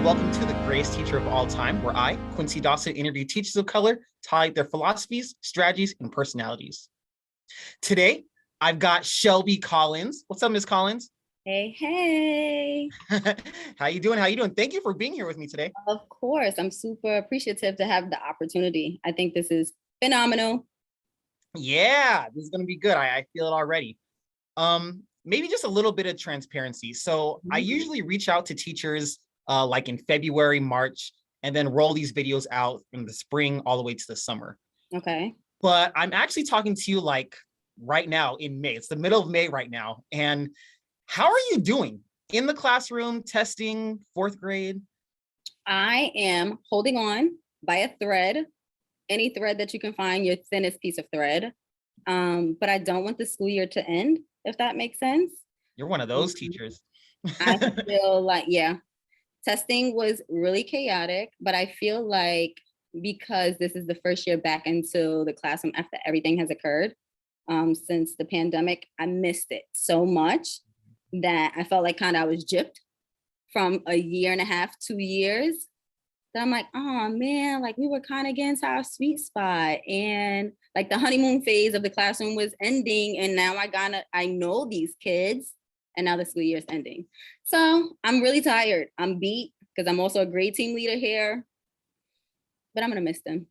welcome to the greatest teacher of all time, where I, Quincy Dawson, interview teachers of color to highlight their philosophies, strategies, and personalities. Today, I've got Chelbie Collins. What's up, Ms. Collins? Hey, hey. How you doing? How you doing? Thank you for being here with me today. Of course, I'm super appreciative to have the opportunity. I think this is phenomenal. Yeah, this is going to be good. I feel it already. Maybe just a little bit of transparency. So I usually reach out to teachers like in February, March, and then roll these videos out in the spring all the way to the summer. Okay. But I'm actually talking to you like right now in May. It's the middle of May right now. And how are you doing in the classroom, testing, fourth grade? I am holding on by a thread, any thread that you can find, your thinnest piece of thread. But I don't want the school year to end, if that makes sense. You're one of those teachers. I feel like, yeah, testing was really chaotic, but I feel like because this is the first year back into the classroom after everything has occurred since the pandemic, I missed it so much that I felt like kind of I was gypped from a year and a half, 2 years. That I'm like, oh man, like we were kind of getting to our sweet spot, and like the honeymoon phase of the classroom was ending, and now I know these kids, and now the school year is ending. So I'm really tired. I'm beat because I'm also a grade team leader here, but I'm gonna miss them.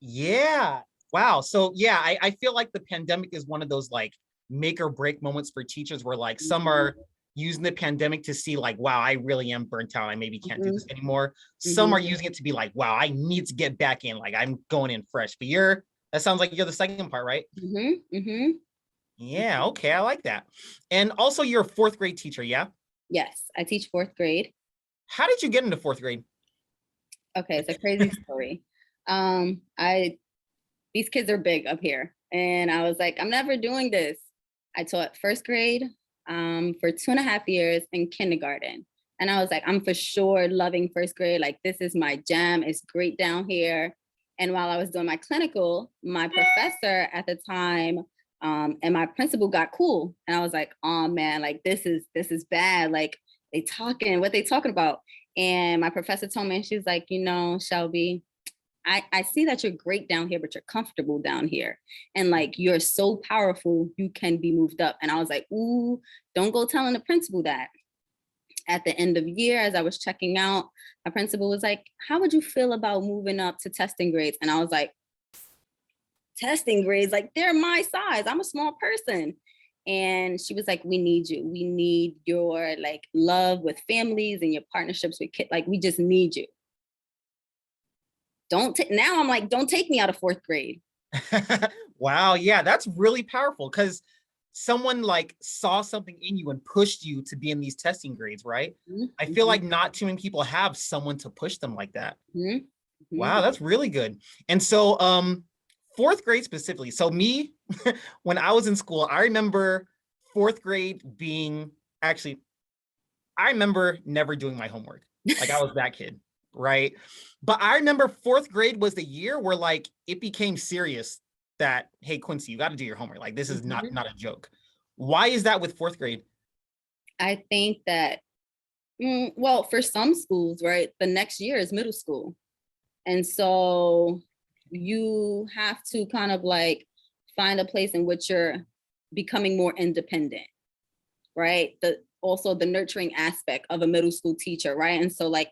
Yeah. Wow. So yeah, I feel like the pandemic is one of those like make or break moments for teachers where like some are using the pandemic to see like, wow, I really am burnt out. I maybe can't do this anymore. Some are using it to be like, wow, I need to get back in. Like I'm going in fresh. But that sounds like you're the second part, right? Yeah. Okay. I like that. And also you're a fourth grade teacher. Yeah. Yes, I teach fourth grade. How did you get into fourth grade? Okay, it's a crazy story. These kids are big up here, and I was like, I'm never doing this. I taught first grade for 2.5 years in kindergarten, and I was like, I'm for sure loving first grade. Like this is my jam. It's great down here. And while I was doing my clinical, my professor at the time and my principal got cool, and I was like, oh man, like this is bad. Like what they talking about? And my professor told me, and she was like, Chelbie, I see that you're great down here, but you're comfortable down here. And like, you're so powerful, you can be moved up. And I was like, ooh, don't go telling the principal that. At the end of year, as I was checking out, my principal was like, how would you feel about moving up to testing grades? And I was like, testing grades, like they're my size. I'm a small person. And she was like, we need you. We need your like love with families and your partnerships with kids. Like, we just need you. Now I'm like, don't take me out of fourth grade. Wow. Yeah, that's really powerful because someone like saw something in you and pushed you to be in these testing grades, right? I feel like not too many people have someone to push them like that. Wow, that's really good. And so fourth grade specifically. So me, when I was in school, I remember fourth grade being I remember never doing my homework. Like I was that kid, right? But I remember fourth grade was the year where like it became serious that, hey, Quincy, you got to do your homework. Like this is not a joke. Why is that with fourth grade? I think that, well, for some schools, right, the next year is middle school. And so you have to kind of like find a place in which you're becoming more independent, right? Also the nurturing aspect of a middle school teacher, right? And so like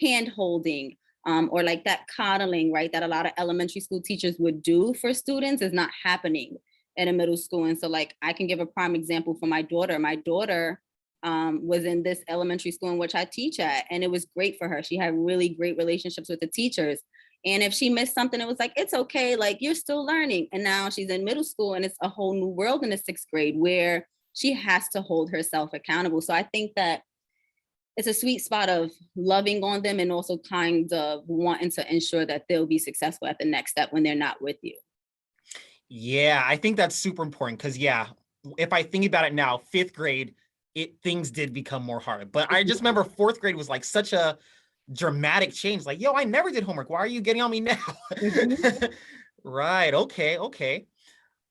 hand holding or like that coddling, right, that a lot of elementary school teachers would do for students is not happening in a middle school. And so like I can give a prime example for my daughter. My daughter was in this elementary school in which I teach at, and it was great for her. She had really great relationships with the teachers. And if she missed something, it was like, it's okay, like you're still learning. And now she's in middle school and it's a whole new world in the sixth grade where she has to hold herself accountable. So I think that it's a sweet spot of loving on them and also kind of wanting to ensure that they'll be successful at the next step when they're not with you. Yeah, I think that's super important because yeah, if I think about it now, fifth grade, things did become more hard. But I just remember fourth grade was like such a dramatic change. Like, yo, I never did homework. Why are you getting on me now? Right. Okay.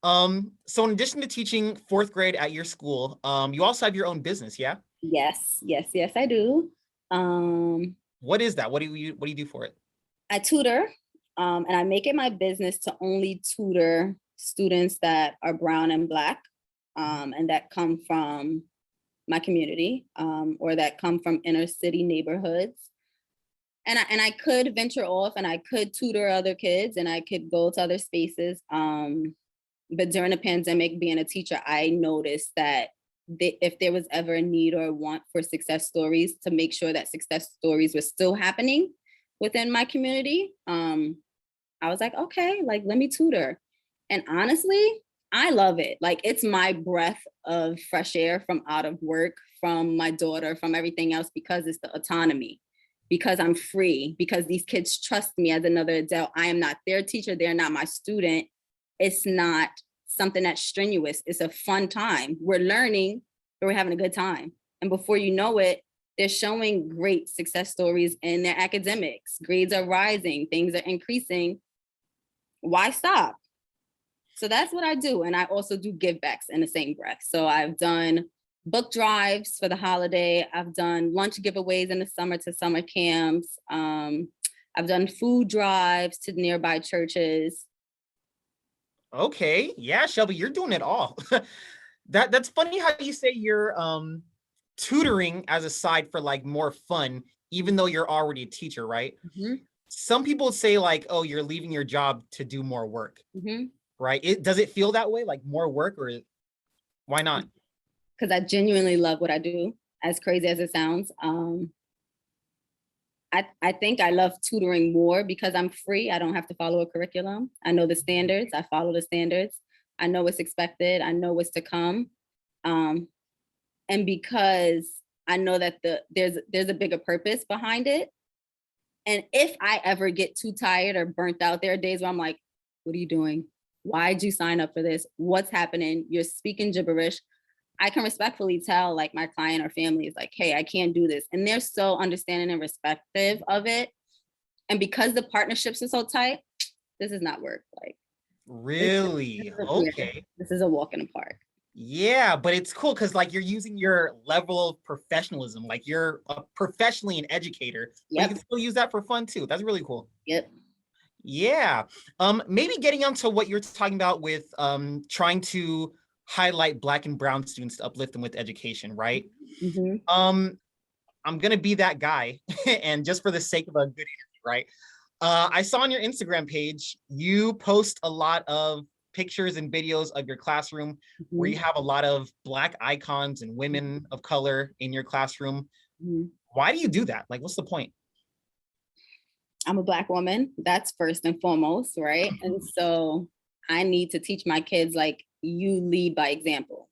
So in addition to teaching fourth grade at your school, you also have your own business, yeah? Yes, I do. Um, What is that? What do you do for it? I tutor, and I make it my business to only tutor students that are brown and black, and that come from my community, or that come from inner city neighborhoods. And I could venture off and I could tutor other kids and I could go to other spaces. But during the pandemic, being a teacher, I noticed that if there was ever a need or a want for success stories, to make sure that success stories were still happening within my community, I was like, okay, like let me tutor. And honestly, I love it. Like it's my breath of fresh air from out of work, from my daughter, from everything else, because it's the autonomy, because I'm free, because these kids trust me as another adult. I am not their teacher, they're not my student. It's not something that's strenuous. It's a fun time. We're learning, but we're having a good time. And before you know it, they're showing great success stories in their academics. Grades are rising, things are increasing. Why stop? So that's what I do. And I also do give backs in the same breath. So I've done book drives for the holiday. I've done lunch giveaways in the summer to summer camps. I've done food drives to nearby churches. Okay, yeah, Shelby, you're doing it all. That's funny how you say you're tutoring as a side for like more fun, even though you're already a teacher, right? Mhm, Some people say like, oh, you're leaving your job to do more work, mhm. right? Does it feel that way, like more work, or why not? Because I genuinely love what I do, as crazy as it sounds. I think I love tutoring more because I'm free. I don't have to follow a curriculum. I know the standards. I follow the standards. I know what's expected. I know what's to come. Um, and because I know that there's a bigger purpose behind it. And if I ever get too tired or burnt out, there are days where I'm like, what are you doing? Why'd you sign up for this? What's happening? You're speaking gibberish. I can respectfully tell like my client or family is like, hey, I can't do this. And they're so understanding and respective of it. And because the partnerships are so tight, this is not work. Like Really? yeah, Okay. this is a walk in the park. Yeah, but it's cool because like you're using your level of professionalism, like you're professionally an educator, but you Yep. can still use that for fun too. That's really cool. Yep. Yeah. Maybe getting onto what you're talking about with trying to highlight Black and Brown students to uplift them with education, right? Mm-hmm. Um, I'm gonna be that guy, and just for the sake of a good interview, right? I saw on your Instagram page you post a lot of pictures and videos of your classroom where you Mm-hmm. have a lot of Black icons and women of color in your classroom. Mm-hmm. Why do you do that? Like, what's the point? I'm a Black woman. That's first and foremost, right? And so I need to teach my kids like you lead by example.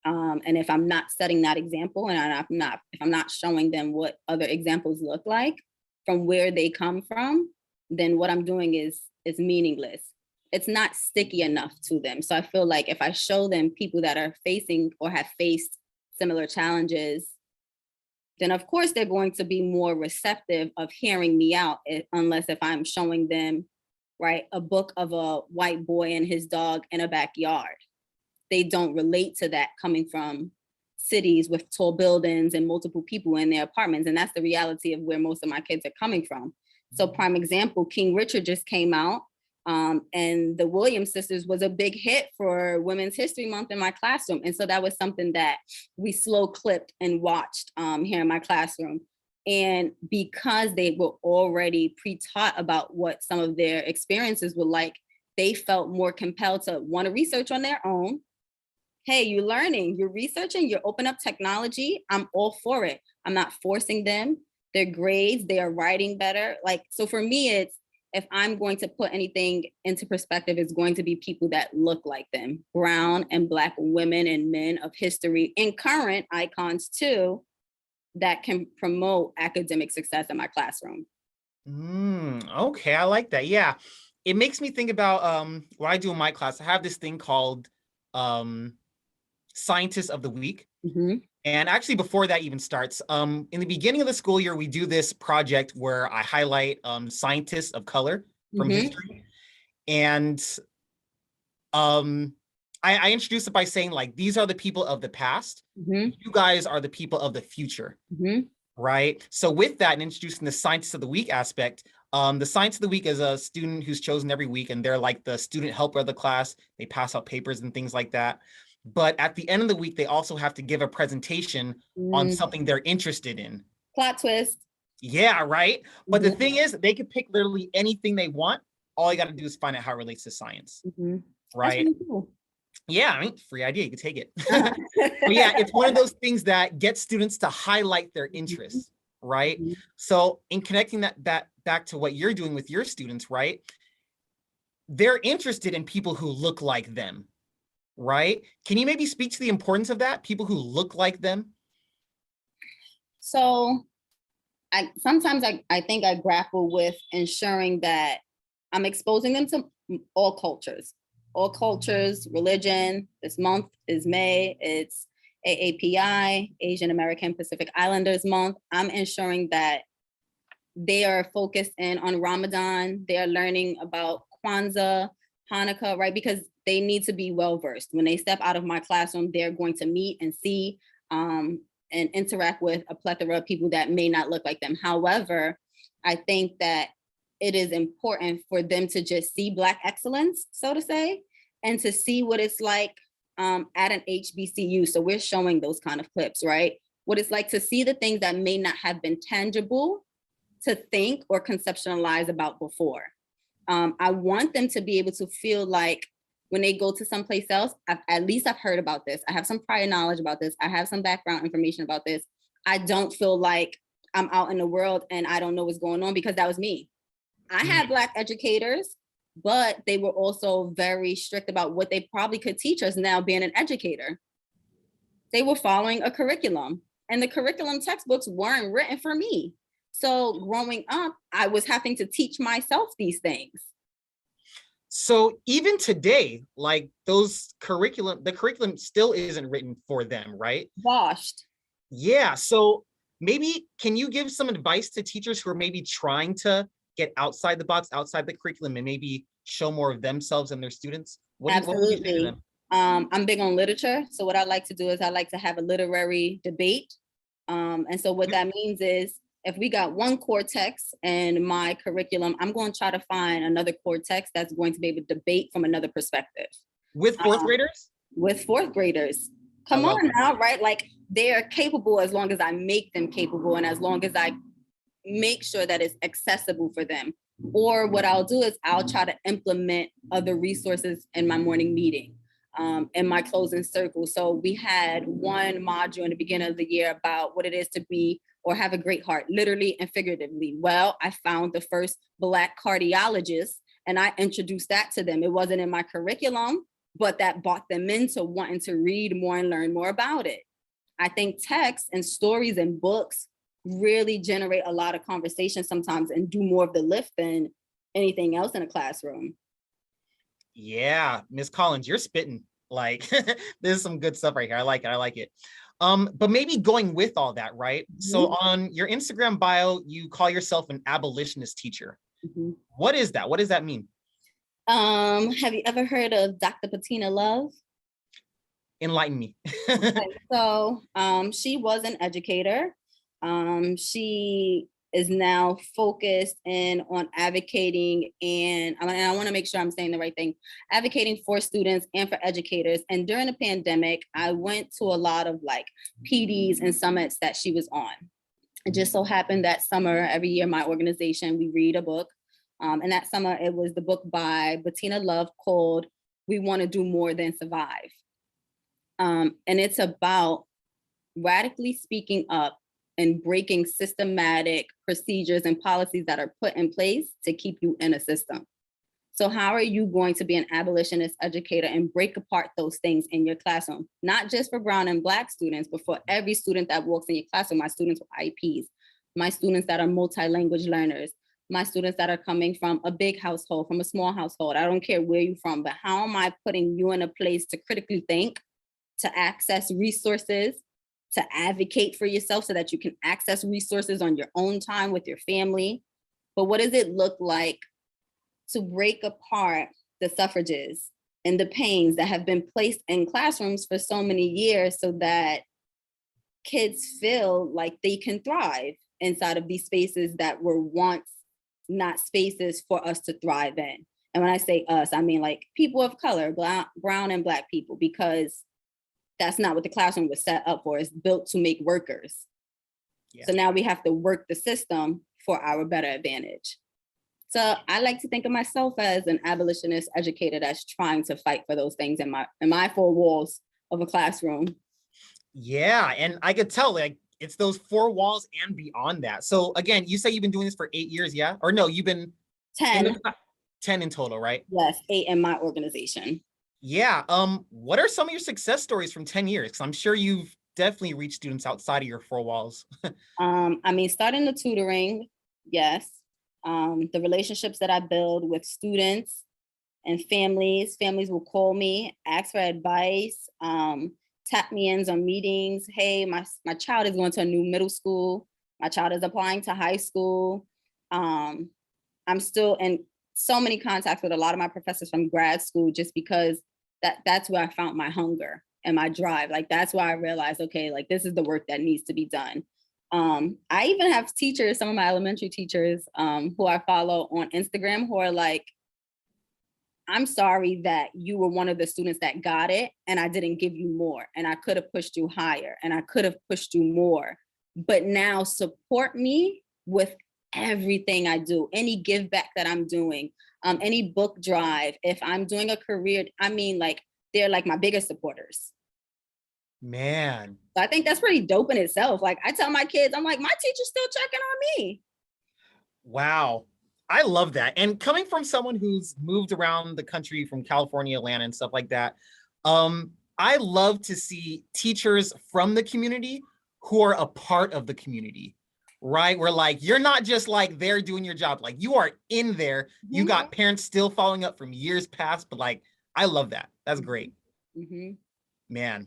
And if I'm not setting that example, and if I'm not showing them what other examples look like from where they come from, then what I'm doing is meaningless. It's not sticky enough to them. So I feel like if I show them people that are facing or have faced similar challenges, then of course they're going to be more receptive of hearing me out, unless if I'm showing them, right, a book of a white boy and his dog in a backyard. They don't relate to that coming from cities with tall buildings and multiple people in their apartments. And that's the reality of where most of my kids are coming from. So prime example, King Richard just came out, and the Williams sisters was a big hit for Women's History Month in my classroom. And so that was something that we slow clipped and watched here in my classroom. And because they were already pre-taught about what some of their experiences were like, they felt more compelled to want to research on their own. Hey, you're learning, you're researching, you're open up technology. I'm all for it. I'm not forcing them. Their grades, they are writing better. Like, so for me, it's if I'm going to put anything into perspective, it's going to be people that look like them, brown and Black women and men of history and current icons too, that can promote academic success in my classroom. Okay, I like that. Yeah. It makes me think about what I do in my class. I have this thing called um Scientist of the Week. Mm-hmm. And actually, before that even starts, in the beginning of the school year, we do this project where I highlight scientists of color from Mm-hmm. history. And um, I introduce it by saying, like, these are the people of the past. Mm-hmm. You guys are the people of the future. Mm-hmm. right? So with that and introducing the Scientist of the Week aspect, the Scientist of the Week is a student who's chosen every week, and they're like the student helper of the class. They pass out papers and things like that. But at the end of the week, they also have to give a presentation on something they're interested in. Plot twist. Yeah, right. But the thing is, they could pick literally anything they want. All you got to do is find out how it relates to science, right? That's really cool. Yeah, I mean, free idea, you can take it. But yeah, it's one of those things that gets students to highlight their interests, right? So in connecting that back to what you're doing with your students, right? They're interested in people who look like them, right? Can you maybe speak to the importance of that? People who look like them? So sometimes I think I grapple with ensuring that I'm exposing them to all cultures, religion. This month is May. It's AAPI, Asian American Pacific Islanders Month. I'm ensuring that they are focused in on Ramadan. They are learning about Kwanzaa, Hanukkah, right? Because they need to be well-versed. When they step out of my classroom, they're going to meet and see and interact with a plethora of people that may not look like them. However, I think that it is important for them to just see Black excellence, so to say, and to see what it's like at an HBCU. So we're showing those kind of clips, right? What it's like to see the things that may not have been tangible to think or conceptualize about before. I want them to be able to feel like when they go to someplace else, at least I've heard about this. I have some prior knowledge about this. I have some background information about this. I don't feel like I'm out in the world and I don't know what's going on, because that was me. I had Black educators, but they were also very strict about what they probably could teach us now being an educator. They were following a curriculum, and the curriculum textbooks weren't written for me. So growing up, I was having to teach myself these things. So even today, like the curriculum still isn't written for them, right? Washed. Yeah. So maybe can you give some advice to teachers who are maybe trying to get outside the box, outside the curriculum, and maybe show more of themselves and their students? What would you say to them? I'm big on literature. So what I like to do is I like to have a literary debate. And so what that means is if we got one core text in my curriculum, I'm going to try to find another core text that's going to be able to debate from another perspective. With fourth graders? With fourth graders. Come on now, right? Like they are capable as long as I make them capable and as long as I make sure that it's accessible for them. Or what I'll do is I'll try to implement other resources in my morning meeting, in my closing circle. So we had one module in the beginning of the year about what it is to be or have a great heart, literally and figuratively. Well, I found the first Black cardiologist and I introduced that to them. It wasn't in my curriculum, but that brought them into wanting to read more and learn more about it. I think text and stories and books really generate a lot of conversation sometimes and do more of the lift than anything else in a classroom. Yeah, Miss Collins, you're spitting. Like this is some good stuff right here. I like it. I like it. But maybe going with all that, right? So on your Instagram bio, you call yourself an abolitionist teacher. What is that? What does that mean? Have you ever heard of Dr. Patina Love? Enlighten me. Okay, so she was an educator. She is now focused in on advocating, and I want to make sure I'm saying the right thing, advocating for students and for educators. And during the pandemic, I went to a lot of like PDs and summits that she was on. It just so happened that summer, every year, my organization, we read a book. And that summer, it was the book by Bettina Love called We Want to Do More Than Survive. And it's about radically speaking up and breaking systematic procedures and policies that are put in place to keep you in a system. So how are you going to be an abolitionist educator and break apart those things in your classroom? Not just for Brown and Black students, but for every student that walks in your classroom, my students with IEPs, my students that are multi-language learners, my students that are coming from a big household, from a small household. I don't care where you're from, but how am I putting you in a place to critically think, to access resources, to advocate for yourself so that you can access resources on your own time with your family? But what does it look like to break apart the suffrages and the pains that have been placed in classrooms for so many years so that kids feel like they can thrive inside of these spaces that were once not spaces for us to thrive in. And when I say us, I mean like people of color, brown and Black people, because that's not what the classroom was set up for. It's built to make workers. Yeah. So now we have to work the system for our better advantage. So I like to think of myself as an abolitionist educator that's trying to fight for those things in my four walls of a classroom. Yeah, and I could tell like it's those four walls and beyond that. So again, you say you've been doing this for 8 years, yeah? Or no, you've been 10. 10 in total, right? Yes, 8 in my organization. Yeah. What are some of your success stories from 10 years? Because I'm sure you've definitely reached students outside of your four walls. I mean, starting the tutoring, yes. The relationships that I build with students and families will call me, ask for advice, tap me in on meetings. Hey, my child is going to a new middle school. My child is applying to high school. I'm still in so many contacts with a lot of my professors from grad school, just because that's where I found my hunger and my drive. Like, that's why I realized, okay, like this is the work that needs to be done. I even have teachers, some of my elementary teachers who I follow on Instagram, who are like, I'm sorry that you were one of the students that got it and I didn't give you more, and I could have pushed you higher and I could have pushed you more, but now support me with everything I do, any give back that I'm doing, any book drive. If I'm doing a career, I mean, like, they're like my biggest supporters. Man. So I think that's pretty dope in itself. Like, I tell my kids, I'm like, my teacher's still checking on me. Wow. I love that. And coming from someone who's moved around the country from California, Atlanta, and stuff like that, I love to see teachers from the community who are a part of the community, right? Where like, you're not just like there doing your job, like you are in there. You got parents still following up from years past, but like, I love that. That's great. Man.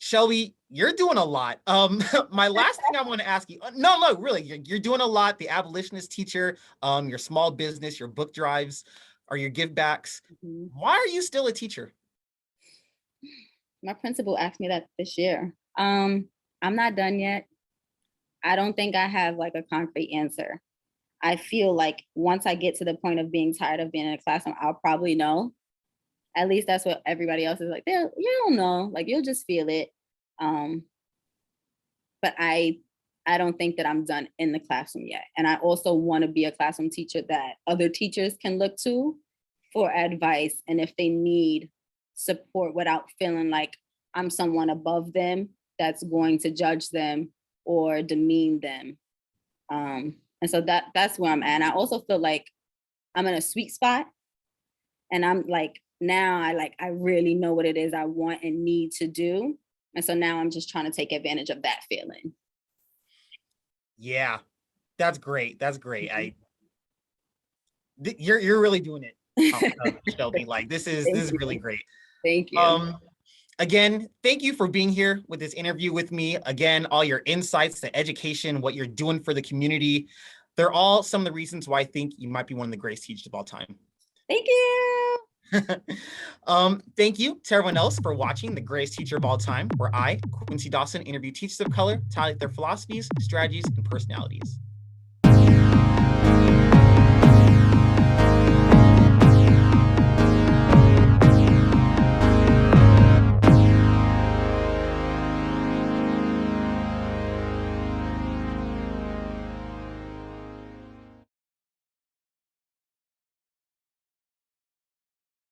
Chelbie, you're doing a lot. My last thing I want to ask you, no, really, you're doing a lot. The Abolitionist Teacher, your small business, your book drives, or your give backs. Why are you still a teacher? My principal asked me that this year. I'm not done yet. I don't think I have like a concrete answer. I feel like once I get to the point of being tired of being in a classroom, I'll probably know. At least that's what everybody else is like. You don't know, like you'll just feel it. But I don't think that I'm done in the classroom yet. And I also want to be a classroom teacher that other teachers can look to for advice, and if they need support without feeling like I'm someone above them that's going to judge them or demean them. And so that's where I'm at. And I also feel like I'm in a sweet spot, and I'm like, now I really know what it is I want and need to do. And so now I'm just trying to take advantage of that feeling. Yeah, that's great. That's great. You're really doing it, Chelbie. Like this is really great. Thank you. Again, thank you for being here with this interview with me. Again, all your insights, the education, what you're doing for the community, they're all some of the reasons why I think you might be one of the greatest teachers of all time. Thank you. Thank you to everyone else for watching The Greatest Teacher of All Time, where I, Quincy Dawson, interview teachers of color to highlight their philosophies, strategies, and personalities.